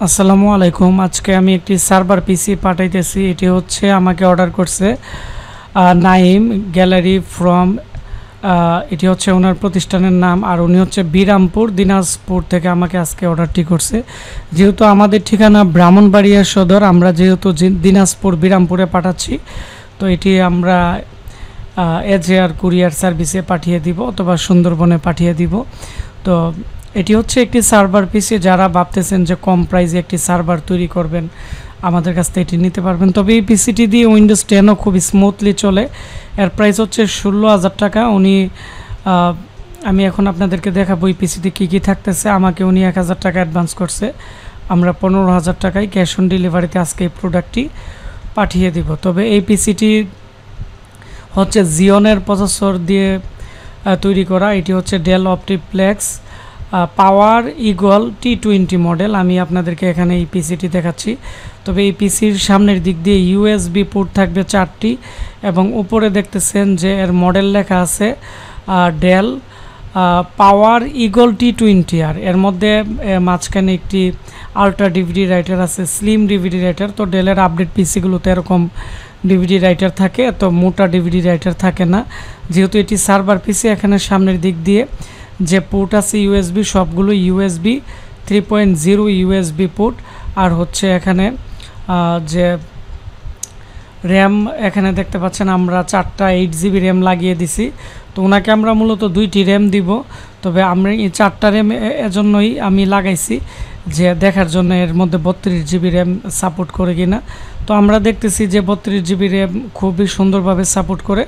আসসালামু আলাইকুম। আজকে আমি একটি সার্ভার পিসি পাঠাইতেছি। এটি হচ্ছে আমাকে অর্ডার করছে নাইম গ্যালারি ফ্রম, এটি হচ্ছে ওনার প্রতিষ্ঠানের নাম, আর উনি হচ্ছে বিরামপুর দিনাজপুর থেকে আমাকে আজকে অর্ডারটি করছে। যেহেতু আমাদের ঠিকানা ব্রাহ্মণবাড়িয়া সদর, আমরা যেহেতু দিনাজপুর বিরামপুরে পাঠাচ্ছি, তো এটি আমরা এজেআর কুরিয়ার সার্ভিসে পাঠিয়ে দিব অথবা সুন্দরবনে পাঠিয়ে দিব। তো এটি হচ্ছে একটি সার্ভার পিসি। যারা ভাবতেছেন যে কম প্রাইসে একটি সার্ভার তৈরি করবেন, আমাদের কাছ থেকে এটি নিতে পারবেন। তবে এই পিসিটি দিয়ে উইন্ডোজ 10ও খুব স্মুথলি চলে। এর প্রাইস হচ্ছে 16,000 টাকা। আমি এখন আপনাদেরকে দেখাবো এই পিসিতে কী কী থাকতেছে। আমাকে উনি 1,000 টাকা অ্যাডভান্স করছে। আমরা 15,000 টাকায় ক্যাশ অন ডেলিভারিতে আজকে এই প্রোডাক্টটি পাঠিয়ে দিব। তবে এই পিসিটি হচ্ছে জিওনের প্রসেসর দিয়ে তৈরি করা। এটি হচ্ছে ডেল অপটিপ্লেক্স পাওয়ার ইগল T20 মডেল। আমি আপনাদেরকে এখানে এই পিসিটি দেখাচ্ছি। তবে এই পিসির সামনের দিক দিয়ে USB পোর্ট থাকবে 4টি, এবং উপরে দেখতেছেন যে এর মডেল লেখা আছে ডেল পাওয়ার ইগল T20 আর। এর মধ্যে মাঝখানে একটি আল্ট্রা ডিভিডি রাইটার আছে, স্লিম ডিভিডি রাইটার। তো ডেলের আপডেট পিসিগুলোতে এরকম ডিভিডি রাইটার থাকে, তো মোটা ডিভিডি রাইটার থাকে না। যেহেতু এটি সার্ভার পিসি, এখানে সামনের দিক দিয়ে যে পোর্ট আছে USB, সবগুলো USB 3.0 USB পোর্ট। আর হচ্ছে এখানে যে র্যাম এখানে দেখতে পাচ্ছেন, আমরা 4টা 8GB র্যাম লাগিয়ে দিছি। তো ওনাকে আমরা মূলত 2টি র্যাম দিব। তবে আমরা এই 4টা র্যাম এজন্যই আমি লাগাইছি যে দেখার জন্য এর মধ্যে 32GB র্যাম সাপোর্ট করে কিনা। তো আমরা দেখতেছি যে 32GB র্যাম খুবই সুন্দরভাবে সাপোর্ট করে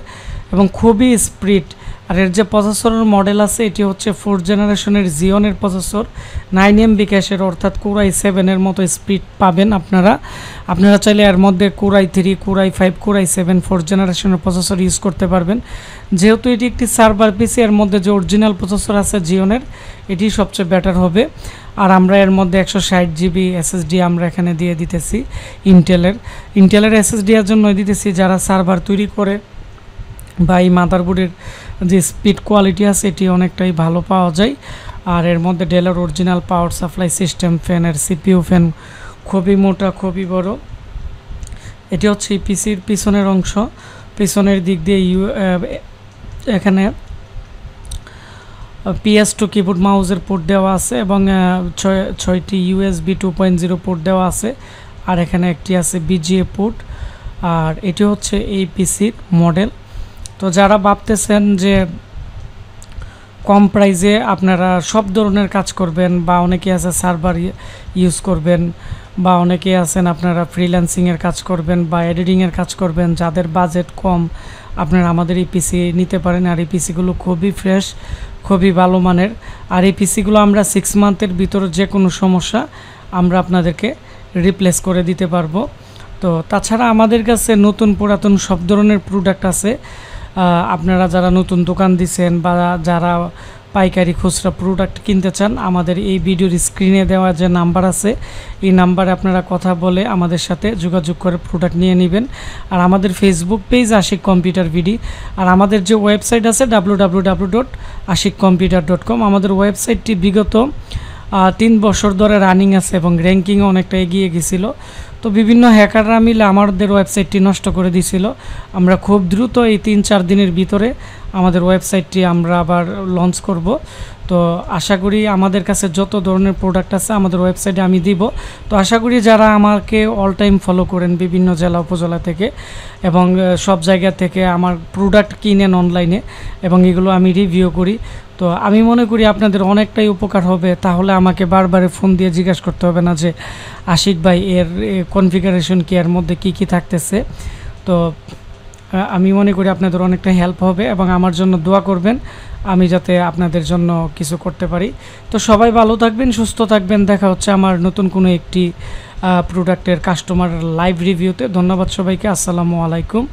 এবং খুবই স্পিড। আর এর যে প্রসেসরের মডেল আছে, এটি হচ্ছে 4th জেনারেশনের জিওনের প্রসেসর, 9MB ক্যাশের, অর্থাৎ কোরাই 7-এর মতো স্পিড পাবেন আপনারা চাইলে এর মধ্যে কোরাই 3, কোরাই 5, কোরাই 7 4th জেনারেশনের প্রসেসর ইউজ করতে পারবেন। যেহেতু এটি একটি সার্ভার পিসি, এর মধ্যে যে অরিজিনাল প্রসেসর আছে জিওনের, এটি সবচেয়ে বেটার হবে। আর আমরা এর মধ্যে 160GB SSD আমরা এখানে দিয়ে দিতেছি ইন্টেলের SSD এর জন্য দিতেছি যারা সার্ভার তৈরি করে, বা এই মাদারবোর্ডের যে স্পিড কোয়ালিটি আছে এটি অনেকটাই ভালো পাওয়া যায়। আর এর মধ্যে ডেলের অরিজিনাল পাওয়ার সাপ্লাই সিস্টেম ফ্যানের CPU ফ্যান খুবই মোটা, খুবই বড়। এটি হচ্ছে এই পিসির পিছনের অংশ। পিছনের দিক দিয়ে এখানে PS2 কিবোর্ড মাউসের পোর্ট দেওয়া আছে, এবং 6টি USB 2.0 পোর্ট দেওয়া আছে। আর এখানে একটি আছে BGA পোর্ট। আর এটি হচ্ছে এই পিসির মডেল। তো যারা ভাবতেছেন যে কম প্রাইসে আপনারা সব ধরনের কাজ করবেন, বা অনেকে আছে সার্ভার ইউজ করবেন, বা অনেকে আছেন আপনারা ফ্রিল্যান্সিংয়ের কাজ করবেন বা এডিটিংয়ের কাজ করবেন, যাদের বাজেট কম, আপনারা আমাদের এই পিসি নিতে পারেন। আর এই পিসিগুলো খুবই ফ্রেশ, খুবই ভালো মানের। আর এই পিসিগুলো আমরা 6 মান্থের ভিতরে যে কোনো সমস্যা আমরা আপনাদেরকে রিপ্লেস করে দিতে পারবো। তো তাছাড়া আমাদের কাছে নতুন পুরাতন সব ধরনের প্রোডাক্ট আছে। আপনারা যারা নতুন দোকান দিচ্ছেন বা যারা পাইকারি খুচরা প্রোডাক্ট কিনতে চান, আমাদের এই ভিডিওর স্ক্রিনে দেওয়া যে নাম্বার আছে, এই নাম্বারে আপনারা কথা বলে আমাদের সাথে যোগাযোগ করে প্রোডাক্ট নিয়ে নেবেন। আর আমাদের ফেসবুক পেজ আশিক কম্পিউটার ভিডি, আর আমাদের যে ওয়েবসাইট আছে www.ashikcomputer.com। আমাদের ওয়েবসাইটটি বিগত 3 বছর ধরে রানিং আছে এবং র্যাঙ্কিংও অনেকটা এগিয়ে গেছিলো। তো বিভিন্ন হ্যাকাররা মিলে আমাদের ওয়েবসাইটটি নষ্ট করে দিয়েছিল। আমরা খুব দ্রুত এই 3-4 দিনের ভিতরে আমাদের ওয়েবসাইটটি আমরা আবার লঞ্চ করব। তো আশা করি আমাদের কাছে যত ধরনের প্রোডাক্ট আছে আমাদের ওয়েবসাইটে আমি দিব। তো আশা করি যারা আমাকে অল টাইম ফলো করেন বিভিন্ন জেলা উপজেলা থেকে এবং সব জায়গা থেকে আমার প্রোডাক্ট কিনেন অনলাইনে, এবং এগুলো আমি রিভিউ করি। তো আমি মনে করি আপনাদের অনেকটাই উপকার হবে। তাহলে আমাকে বারবার ফোন দিয়ে জিজ্ঞাসা করতে হবে না যে আশিক ভাই এর কনফিগারেশন কি, এর মধ্যে কি কি থাকতেছে। তো আমি মনে করি আপনাদের অনেকটা হেল্প হবে, এবং আমার জন্য দোয়া করবেন আমি যাতে আপনাদের জন্য কিছু করতে পারি। তো সবাই ভালো থাকবেন, সুস্থ থাকবেন। দেখা হচ্ছে আমার নতুন কোনো একটি প্রোডাক্টের কাস্টমার লাইভ রিভিউতে। ধন্যবাদ সবাইকে। আসসালামু আলাইকুম।